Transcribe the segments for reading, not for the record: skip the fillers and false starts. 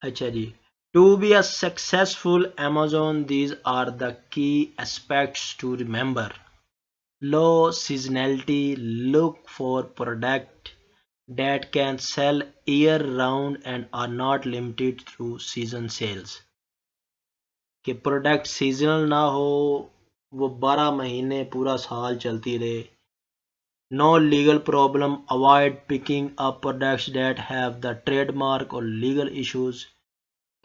अच्छा जी, to be a successful Amazon, these are the key aspects to remember. Low seasonality, look for product that can sell year round and are not limited to season sales. कि product seasonal ना हो, वो 12 महीने पूरा साल चलती रहे. No legal problem, avoid picking up products that have the trademark or legal issues.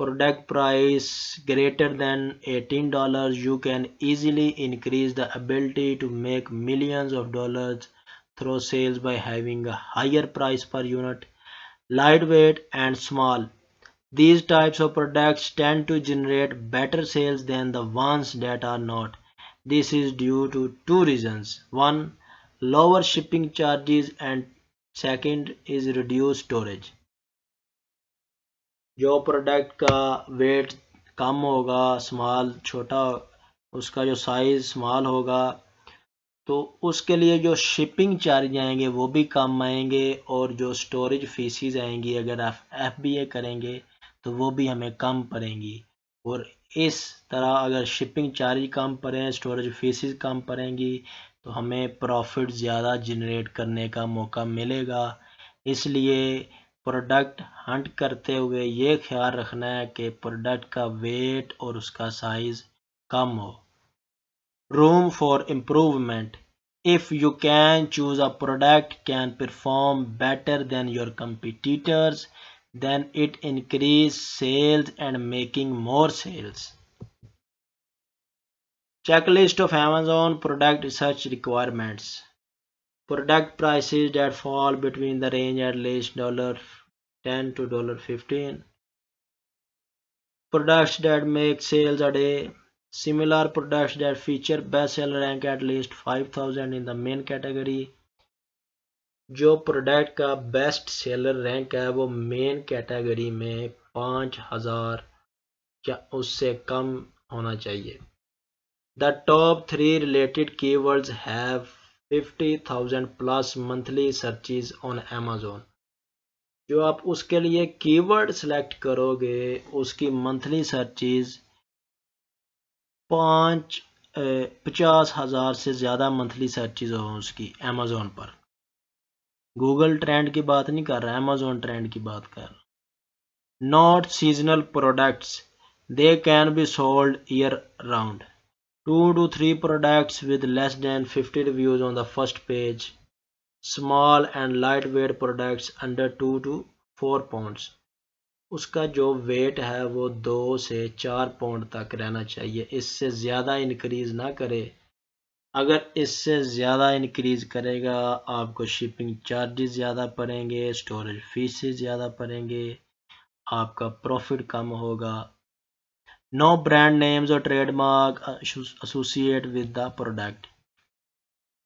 Product price greater than $18, you can easily increase the ability to make millions of dollars through sales by having a higher price per unit. Lightweight and small. These types of products tend to generate better sales than the ones that are not. This is due to two reasons. One, lower shipping charges, and second is reduced storage. जो product का wait कम होगा, small छोटा, उसका जो size small होगा, तो उसके लिए जो शिपिंग चार्ज आएंगे वो भी कम आएंगे, और जो स्टोरेज फीसिस आएंगी अगर आप FBA करेंगे तो वो भी हमें कम पड़ेंगी. और इस तरह अगर शिपिंग चार्ज कम पड़ें, स्टोरेज फीसिस कम पड़ेंगी, तो हमें प्रॉफिट ज़्यादा जनरेट करने का मौका मिलेगा. इसलिए प्रोडक्ट हंट करते हुए ये ख्याल रखना है कि प्रोडक्ट का वेट और उसका साइज़ कम हो. Room for improvement. If you can choose a product can perform better than your competitors, then it increase sales and making more sales. Checklist of Amazon product search requirements. Product prices that fall between the range at least $10 to $15. Products that make sales a day. Similar products that feature bestseller rank at least 5,000 in the main category. जो product का best seller rank है वो main category में 5,000 या उससे कम होना चाहिए. The top 3 related keywords have 50,000 plus monthly searches on Amazon. जो आप उसके लिए कीवर्ड सेलेक्ट करोगे उसकी मंथली सर्चेज 50,000 से ज़्यादा मंथली सर्चेज हो उसकी Amazon पर. गूगल ट्रेंड की बात नहीं कर रहा, Amazon ट्रेंड की बात कर रहा. Not seasonal products, they can be sold year round. 2 to 3 products with less than 50 reviews on the first page. Small and lightweight products under 2 to 4 pounds. उसका जो वेट है वो 2 से 4 पाउंड तक रहना चाहिए, इससे ज़्यादा इंक्रीज़ ना करे. अगर इससे ज़्यादा इंक्रीज़ करेगा आपको शिपिंग चार्जेस ज़्यादा पड़ेंगे, स्टोरेज फीसेस ज़्यादा पड़ेंगे, आपका प्रॉफिट कम होगा. नो ब्रांड नेम्स और trademark associate with the product.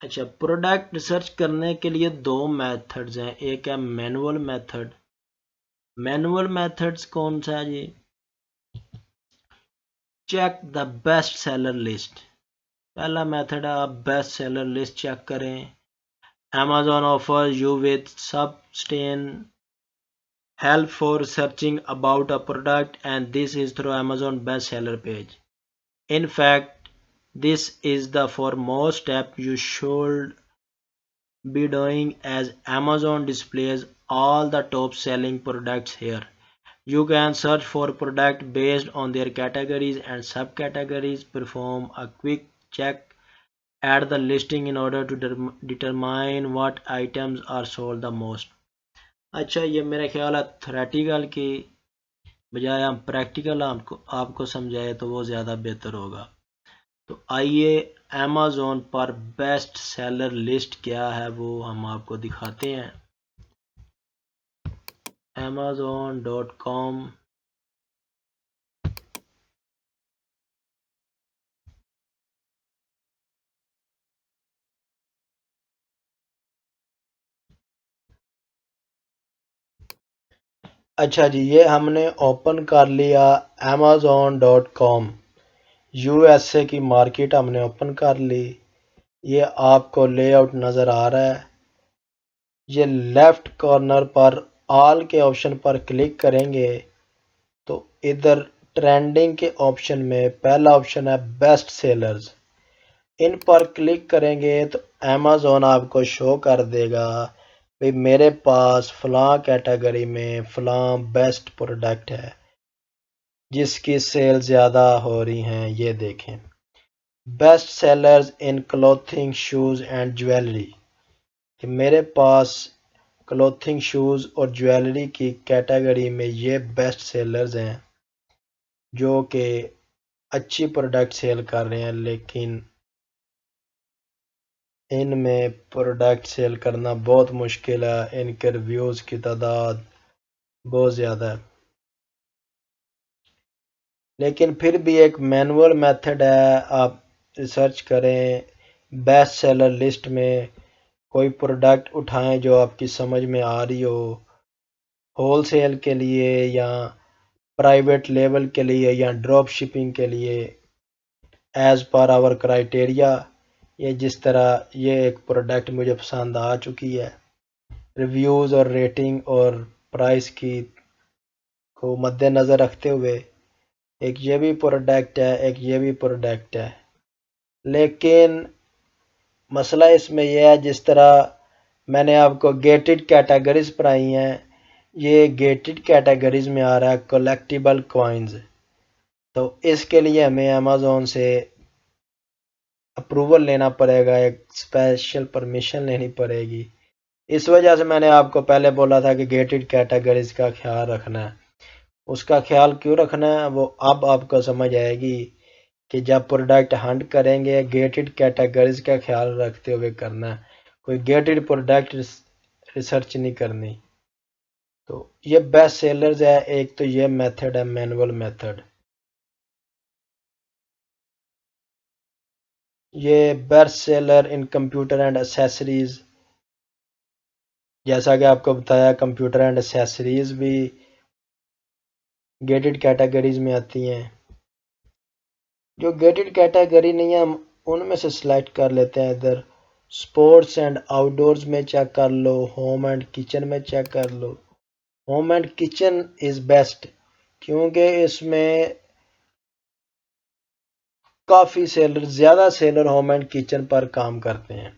अच्छा, प्रोडक्ट रिसर्च करने के लिए दो मेथड्स हैं. एक है मैनुअल मेथड. मैनुअल मेथड्स कौन सा है जी? Check the best seller list. पहला मेथड है आप बेस्ट सेलर लिस्ट चेक करें. Amazon offers you with substantial help for searching about a product, and this is through Amazon bestseller page. In fact, this is the foremost step you should be doing, as Amazon displays all the top selling products here. You can search for products based on their categories and subcategories. Perform a quick check at the listing in order to determine what items are sold the most. अच्छा, ये मेरा ख्याल है theoretical की बजाय हम practical आपको समझाए तो वो ज़्यादा बेहतर होगा. तो आइए Amazon पर बेस्ट सेलर लिस्ट क्या है वो हम आपको दिखाते हैं. Amazon.com. अच्छा जी, ये हमने ओपन कर लिया Amazon.com. USA की मार्केट हमने ओपन कर ली. ये आपको लेआउट नज़र आ रहा है. ये लेफ़्ट कॉर्नर पर ऑल के ऑप्शन पर क्लिक करेंगे तो इधर ट्रेंडिंग के ऑप्शन में पहला ऑप्शन है बेस्ट सेलर्स। इन पर क्लिक करेंगे तो अमेज़न आपको शो कर देगा भाई मेरे पास फलां कैटेगरी में फलां बेस्ट प्रोडक्ट है जिसकी सेल ज़्यादा हो रही हैं। ये देखें, best sellers in clothing shoes and jewellery, कि मेरे पास क्लोथिंग शूज़ और ज्वेलरी की कैटेगरी में ये बेस्ट सेलर्स हैं जो कि अच्छी प्रोडक्ट सेल कर रहे हैं, लेकिन इनमें प्रोडक्ट सेल करना बहुत मुश्किल है, इनके रिव्यूज़ की तादाद बहुत ज़्यादा है। लेकिन फिर भी एक मैनुअल मेथड है, आप रिसर्च करें बेस्ट सेलर लिस्ट में कोई प्रोडक्ट उठाएं जो आपकी समझ में आ रही हो, होलसेल के लिए या प्राइवेट लेवल के लिए या ड्रॉप शिपिंग के लिए, एज़ पर आवर क्राइटेरिया। ये जिस तरह ये एक प्रोडक्ट मुझे पसंद आ चुकी है, रिव्यूज़ और रेटिंग और प्राइस की को मद्देनज़र रखते हुए एक ये भी प्रोडक्ट है, एक ये भी प्रोडक्ट है। लेकिन मसला इसमें यह है, जिस तरह मैंने आपको गेटेड कैटेगरीज पढ़ाई हैं, ये गेटेड कैटेगरीज में आ रहा है कलेक्टिबल कॉइन्स। तो इसके लिए हमें अमेज़न से अप्रूवल लेना पड़ेगा, एक स्पेशल परमिशन लेनी पड़ेगी। इस वजह से मैंने आपको पहले बोला था कि गेटेड कैटेगरीज का ख्याल रखना है। उसका ख्याल क्यों रखना है वो अब आपको समझ आएगी कि जब प्रोडक्ट हंट करेंगे गेटेड कैटेगरीज का ख्याल रखते हुए करना है, कोई गेटेड प्रोडक्ट रिसर्च नहीं करनी। तो ये बेस्ट सेलर्स है, एक तो ये मेथड है मैनुअल मेथड। ये best seller in computer and accessories, जैसा कि आपको बताया कंप्यूटर एंड एसेसरीज भी गेटेड कैटेगरीज में आती हैं। जो गेटेड कैटेगरी नहीं है हम उनमें से सिलेक्ट कर लेते हैं। इधर स्पोर्ट्स एंड आउटडोर्स में चेक कर लो, होम एंड किचन में चेक कर लो। Home and kitchen is best क्योंकि इसमें काफ़ी सेलर, ज़्यादा सेलर होम एंड किचन पर काम करते हैं,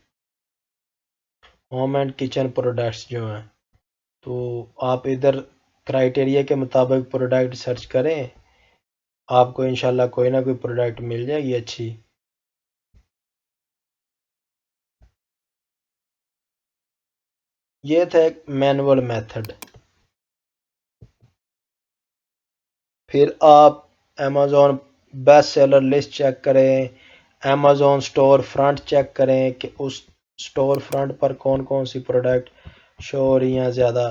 होम एंड किचन प्रोडक्ट्स जो हैं। तो आप इधर क्राइटेरिया के मुताबिक प्रोडक्ट सर्च करें, आपको इंशाल्लाह कोई ना कोई प्रोडक्ट मिल जाएगी अच्छी। ये था एक मैनुअल मेथड। फिर आप Amazon best seller list check करें, अमेज़न स्टोर फ्रंट चेक करें कि उस स्टोर फ्रंट पर कौन कौन सी प्रोडक्ट शो हो रही हैं ज़्यादा।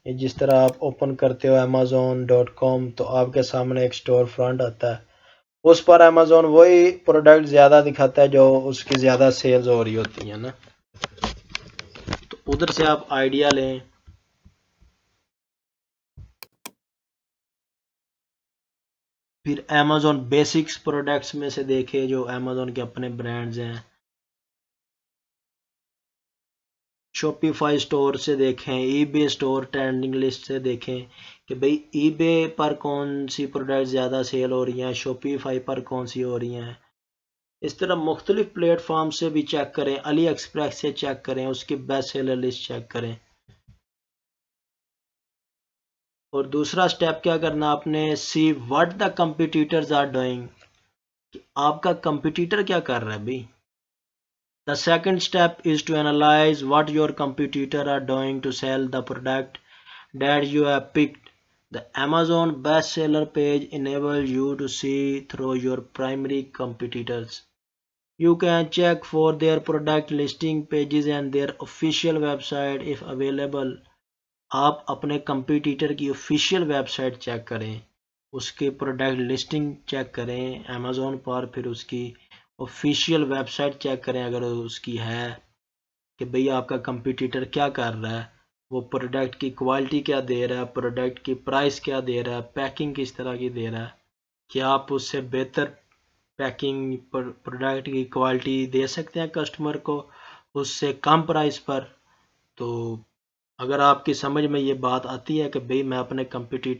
जिस तरह आप ओपन करते हो amazon.com तो आपके सामने एक स्टोर फ्रंट आता है, उस पर अमेज़न वही प्रोडक्ट ज़्यादा दिखाता है जो उसकी ज़्यादा सेल्स हो रही होती हैं ना। तो उधर से आप आइडिया लें। फिर अमेज़न बेसिक्स प्रोडक्ट्स में से देखें जो अमेज़न के अपने ब्रांड्स हैं। शॉपिफाई स्टोर से देखें, ईबे स्टोर ट्रेंडिंग लिस्ट से देखें कि भाई ईबे पर कौन सी प्रोडक्ट ज़्यादा सेल हो रही हैं, शॉपिफाई पर कौन सी हो रही हैं। इस तरह मुख्तलिफ प्लेटफॉर्म से भी चेक करें, अली एक्सप्रेस से चेक करें, उसकी बेस्ट सेलर लिस्ट चेक करें। और दूसरा स्टेप क्या करना आपने, see what the competitors are doing, आपका कंपटीटर क्या कर रहा है भाई। The second step is to analyze what your competitors are doing to sell the product that you have picked. The Amazon bestseller page enables you to see through your primary competitors. You can check for their product listing pages and their official website if available. आप अपने competitor की official website check करें, उसके product listing check करें Amazon पर, फिर उसकी official website check करें अगर उसकी है कि भई आपका कंपटीटर क्या कर रहा है, वो प्रोडक्ट की क्वालिटी क्या दे रहा है, प्रोडक्ट की प्राइस क्या दे रहा है, पैकिंग किस तरह की दे रहा है, क्या आप उससे बेहतर पैकिंग प्रोडक्ट की क्वालिटी दे सकते हैं कस्टमर को उससे कम प्राइस पर। तो अगर आपकी समझ में ये बात आती है कि भाई मैं अपने कंपटीटर